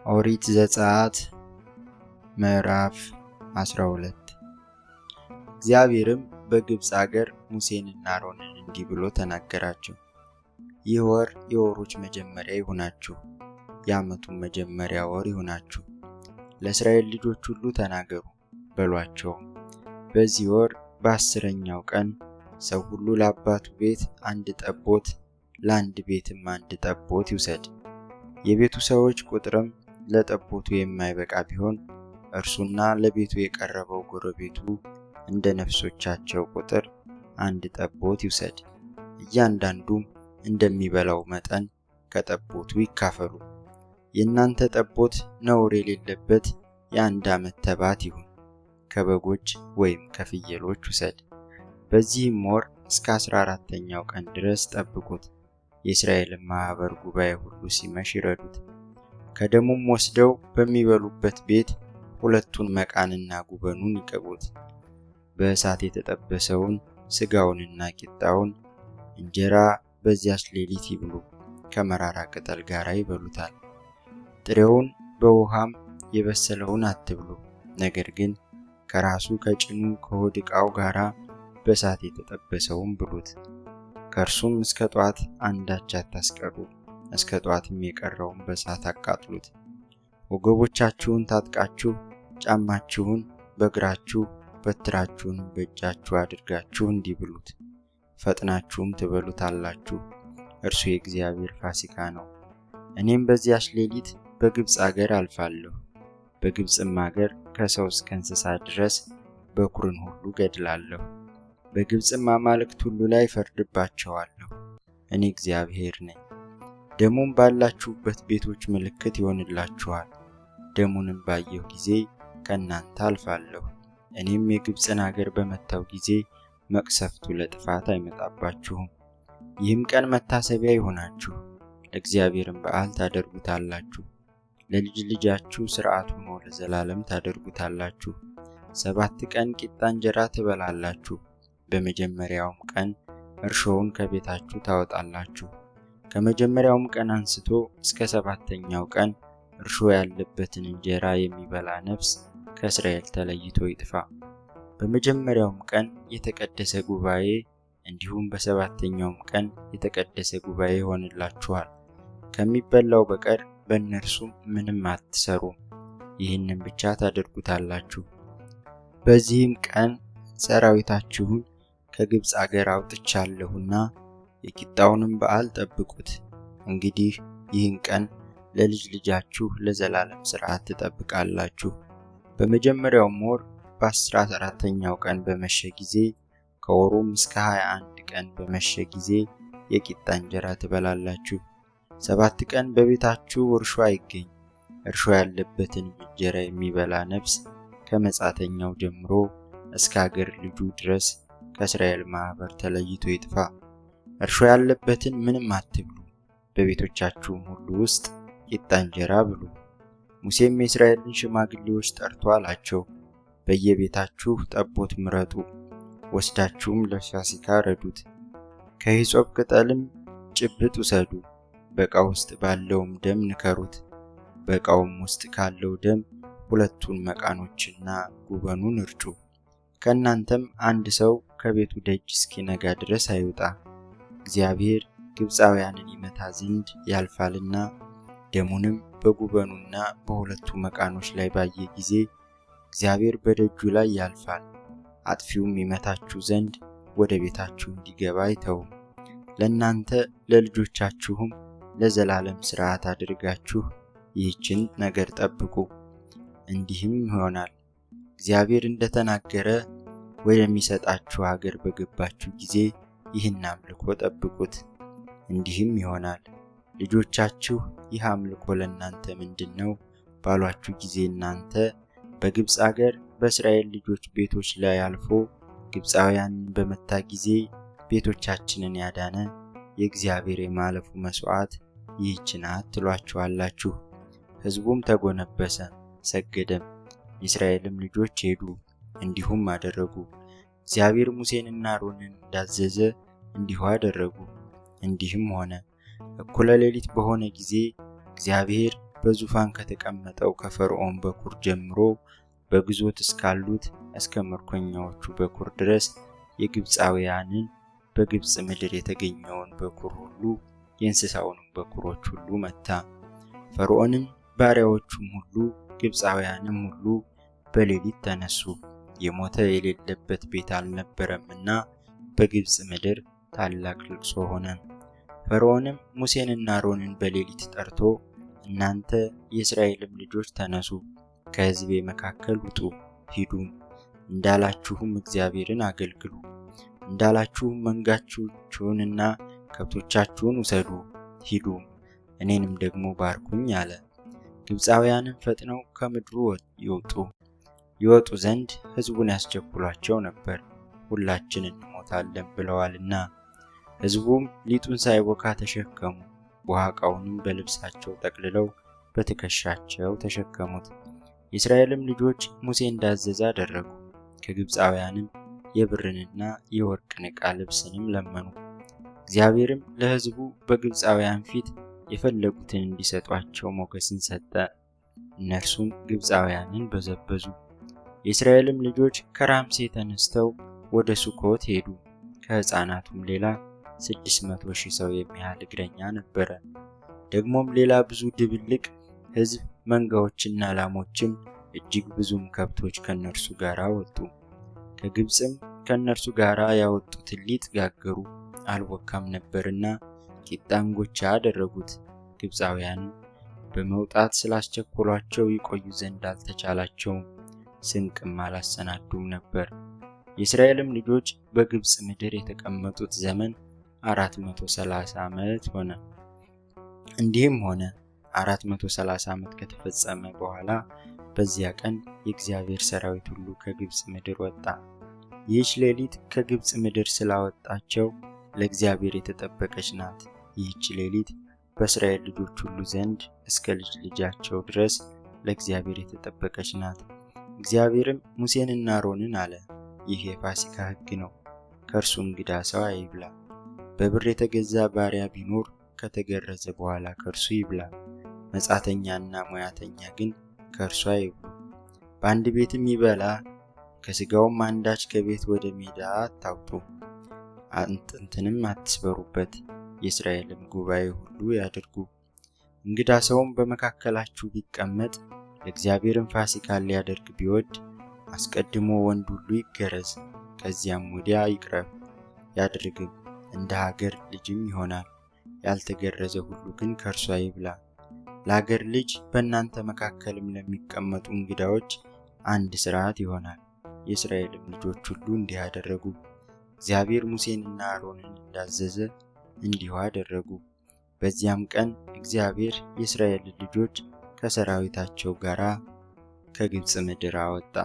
ኦሪት ዘጸአት ምዕራፍ 12 እግዚአብሔርም በግብፅ አገር ሙሴንና አሮንን እንዲህ ብሎ ተናገራቸው። ይህ ወር የወሮች መጀመሪያ ይሁናችሁ፣ የዓመቱም መጀመሪያ ወር ይሁናችሁ። ለእስራኤል ልጆች ሁሉ ተናገሩ በሏቸው፣ በዚህ ወር በ10ኛው ቀን ሰው ሁሉ ለአባቱ ቤት አንድ ጠቦት፣ ለአንድ ቤትም አንድ ጠቦት ይውሰድ። የቤቱ ሰዎች ቁጥርም ለጠቦቱ የማይበቃ ቢሆን እርሱና ለቤቱ የቀረበው ጎረቤቱ እንደ ነፍሶቻቸው ቁጥር አንድ ጠቦት ይውሰድ። እያንዳንዱም እንደሚበላው መጠን ከጠቦቱ ይካፈሉ። የእናንተ ጠቦት ነውር የሌለበት የ1 ዓመት ተባት ይሁን፣ ከበጎች ወይም ከፍየሎች ውሰድ። በዚህም ወር እስከ 14ኛው ቀን ድረስ ጠብቁት። የእስራኤልን ማኅበር ጉባኤ ሁሉ ሲመሽ ይረዱት። ከደሙም ወስደው በሚበሉበት ቤት ሁለቱን መቃንና ጉበኑን ይቀቡት። በእሳት የተጠበሰውን ሥጋውንና ቂጣውን እንጀራ በዚያች ሌሊት ይብሉ፣ ከመራራ ቅጠል ጋር ይበሉታል። ጥሬውን በውሃም የበሰለውን አትብሉ፣ ነገር ግን ከራሱ ከጭኑ ከሆድ ዕቃው ጋር በእሳት የተጠበሰውን ብሉት። ከእርሱም እስከ ጧት አንዳች አታስቀሩ፣ እስከ ጧትም የቀረውን በእሳት አቃጥሉት። ወገቦቻችሁን ታጥቃችሁ ጫማችሁን በእግራችሁ በትራችሁንም በእጃችሁ አድርጋችሁ እንዲህ ብሉት፣ ፈጥናችሁም ትበሉታላችሁ። እርሱ የእግዚአብሔር ፋሲካ ነው። እኔም በዚያች ሌሊት በግብፅ አገር አልፋለሁ። በግብፅም አገር ከሰው እስከ እንስሳ ድረስ በኵርን ሁሉ ገድላለሁ። በግብፅም አማልክት ሁሉ ላይ ፈርድባቸዋለሁ። እኔ እግዚአብሔር ነኝ። ደሙም ባላችሁበት ቤቶች ምልክት ይሆንላችኋል። ደሙንም ባየሁ ጊዜ ከእናንተ አልፋለሁ። እኔም የግብፅን አገር በመታው ጊዜ መቅሰፍቱ ለጥፋት አይመጣባችሁም። ይህም ቀን መታሰቢያ ይሆናችሁ፣ ለእግዚአብሔርም በዓል ታደርጉታላችሁ። ለልጅ ልጃችሁ ሥርዓት ሆኖ ለዘላለም ታደርጉታላችሁ። 7 ቀን ቂጣ እንጀራ ትበላላችሁ። በመጀመሪያውም ቀን እርሾውን ከቤታችሁ ታወጣላችሁ። ከመጀመሪያውም ቀን አንስቶ እስከ 7ኛው ቀን እርሾ ያለበትን እንጀራ የሚበላ ነፍስ ከእስራኤል ተለይቶ ይጥፋ። በመጀመሪያውም ቀን የተቀደሰ ጉባኤ እንዲሁም በ7ኛውም ቀን የተቀደሰ ጉባኤ ይሆንላችኋል። ከሚበላው በቀር በእነርሱ ምንም አትሰሩም። ይህንን ብቻ ታደርጉታላችሁ። በዚህም ቀን ሰራዊታችሁን ከግብፅ አገር አውጥቻለሁና የቂጣውንም በዓል ጠብቁት። እንግዲህ ይህን ቀን ለልጅ ልጃችሁ ለዘላለም ሥርዓት ትጠብቃላችሁ። በመጀመሪያውም ወር በ14ኛው ቀን በመሸ ጊዜ ከወሩም እስከ 21 ቀን በመሸ ጊዜ የቂጣ እንጀራ ትበላላችሁ። 7 ቀን በቤታችሁ እርሾ አይገኝ። እርሾ ያለበትን እንጀራ የሚበላ ነፍስ ከመጻተኛው ጀምሮ እስከ አገር ልጁ ድረስ ከእስራኤል ማኅበር ተለይቶ ይጥፋ። እርሾ ያለበትን ምንም አትብሉ፣ በቤቶቻችሁም ሁሉ ውስጥ ቂጣ እንጀራ ብሉ። ሙሴም የእስራኤልን ሽማግሌዎች ጠርቶ አላቸው፣ በየቤታችሁ ጠቦት ምረጡ፣ ወስዳችሁም ለፋሲካ ረዱት። ከሂሶጵ ቅጠልም ጭብጥ ውሰዱ፣ በዕቃው ውስጥ ባለውም ደም ንከሩት። በዕቃውም ውስጥ ካለው ደም ሁለቱን መቃኖችና ጉበኑን እርጩ። ከእናንተም አንድ ሰው ከቤቱ ደጅ እስኪነጋ ድረስ አይውጣ። እግዚአብሔር ግብፃውያንን ይመታ ዘንድ ያልፋልና። ደሙንም በጉበኑና በሁለቱ መቃኖች ላይ ባየ ጊዜ እግዚአብሔር በደጁ ላይ ያልፋል። አጥፊውም ይመታችሁ ዘንድ ወደ ቤታችሁ እንዲገባ አይተውም። ለእናንተ ለልጆቻችሁም ለዘላለም ሥርዓት አድርጋችሁ ይህችን ነገር ጠብቁ። እንዲህም ይሆናል፣ እግዚአብሔር እንደተናገረ ወደሚሰጣችሁ አገር በገባችሁ ጊዜ ይህን አምልኮ ጠብቁት። እንዲህም ይሆናል፣ ልጆቻችሁ ይህ አምልኮ ለእናንተ ምንድን ነው ባሏችሁ ጊዜ እናንተ በግብፅ አገር በእስራኤል ልጆች ቤቶች ላይ አልፎ ግብፃውያንን በመታ ጊዜ ቤቶቻችንን ያዳነ የእግዚአብሔር የማለፉ መሥዋዕት ይህች ናት ትሏቸዋላችሁ። ሕዝቡም ተጎነበሰ ሰገደም። የእስራኤልም ልጆች ሄዱ፣ እንዲሁም አደረጉ። እግዚአብሔር ሙሴንና አሮንን እንዳዘዘ እንዲሁ አደረጉ። እንዲህም ሆነ፣ እኩለ ሌሊት በሆነ ጊዜ እግዚአብሔር በዙፋን ከተቀመጠው ከፈርዖን በኩር ጀምሮ በግዞት እስካሉት እስከ ምርኮኛዎቹ በኩር ድረስ የግብፃውያንን በግብፅ ምድር የተገኘውን በኩር ሁሉ የእንስሳውንም በኩሮች ሁሉ መታ። ፈርዖንም ባሪያዎቹም ሁሉ ግብፃውያንም ሁሉ በሌሊት ተነሱ። የሞተ የሌለበት ቤት አልነበረምና በግብፅ ምድር ታላቅ ልቅሶ ሆነ። ፈርዖንም ሙሴንና አሮንን በሌሊት ጠርቶ እናንተ የእስራኤልም ልጆች ተነሱ፣ ከሕዝቤ መካከል ውጡ፣ ሂዱም፣ እንዳላችሁም እግዚአብሔርን አገልግሉ፣ እንዳላችሁም መንጋችሁንና ከብቶቻችሁን ውሰዱ፣ ሂዱም፣ እኔንም ደግሞ ባርኩኝ አለ። ግብፃውያንም ፈጥነው ከምድሩ ይወጡ ዘንድ ሕዝቡን ያስቸኩሏቸው ነበር፣ ሁላችን እንሞታለን ብለዋልና። ሕዝቡም ሊጡን ሳይቦካ ተሸከሙ፣ ቡሃቃውንም በልብሳቸው ጠቅልለው በትከሻቸው ተሸከሙት። የእስራኤልም ልጆች ሙሴ እንዳዘዘ አደረጉ። ከግብፃውያንም የብርንና የወርቅን ዕቃ ልብስንም ለመኑ። እግዚአብሔርም ለሕዝቡ በግብፃውያን ፊት የፈለጉትን እንዲሰጧቸው ሞገስን ሰጠ። እነርሱም ግብፃውያንን በዘበዙ። የእስራኤልም ልጆች ከራምሴ ተነስተው ወደ ሱኮት ሄዱ። ከሕፃናቱም ሌላ 600,000 ሰው የሚያህል እግረኛ ነበረ። ደግሞም ሌላ ብዙ ድብልቅ ሕዝብ፣ መንጋዎችና ላሞችም እጅግ ብዙም ከብቶች ከነርሱ ጋር ወጡ። ከግብፅም ከነርሱ ጋር ያወጡትን ሊጥ ጋገሩ፣ አልቦካም ነበርና ቂጣ እንጎቻ አደረጉት። ግብፃውያን በመውጣት ስላስቸኮሏቸው ይቆዩ ዘንድ አልተቻላቸውም፣ ስንቅም አላሰናዱም ነበር። የእስራኤልም ልጆች በግብፅ ምድር የተቀመጡት ዘመን 430 ዓመት ሆነ። እንዲህም ሆነ 430 ዓመት ከተፈጸመ በኋላ በዚያ ቀን የእግዚአብሔር ሰራዊት ሁሉ ከግብፅ ምድር ወጣ። ይህች ሌሊት ከግብፅ ምድር ስላወጣቸው ለእግዚአብሔር የተጠበቀች ናት። ይህች ሌሊት በእስራኤል ልጆች ሁሉ ዘንድ እስከ ልጅ ልጃቸው ድረስ ለእግዚአብሔር የተጠበቀች ናት። እግዚአብሔርም ሙሴንና አሮንን አለ፣ ይህ የፋሲካ ሕግ ነው፣ ከእርሱ እንግዳ ሰው አይብላ። በብር የተገዛ ባሪያ ቢኖር ከተገረዘ በኋላ ከእርሱ ይብላ። መጻተኛና ሙያተኛ ግን ከእርሱ አይብሉ። በአንድ ቤትም ይበላ፣ ከሥጋውም አንዳች ከቤት ወደ ሜዳ አታውጡ፣ አጥንትንም አትስበሩበት። የእስራኤልም ጉባኤ ሁሉ ያድርጉ። እንግዳ ሰውም በመካከላችሁ ቢቀመጥ ለእግዚአብሔርም ፋሲካን ሊያደርግ ቢወድ አስቀድሞ ወንድ ሁሉ ይገረዝ፣ ከዚያም ወዲያ ይቅረብ ያድርግም፣ እንደ ሀገር ልጅም ይሆናል። ያልተገረዘ ሁሉ ግን ከእርሷ ይብላ። ለሀገር ልጅ በእናንተ መካከልም ለሚቀመጡ እንግዳዎች አንድ ሥርዓት ይሆናል። የእስራኤልም ልጆች ሁሉ እንዲህ አደረጉ። እግዚአብሔር ሙሴንና አሮንን እንዳዘዘ እንዲሁ አደረጉ። በዚያም ቀን እግዚአብሔር የእስራኤል ልጆች ከሰራዊታቸው ጋር ከግብፅ ምድር አወጣ።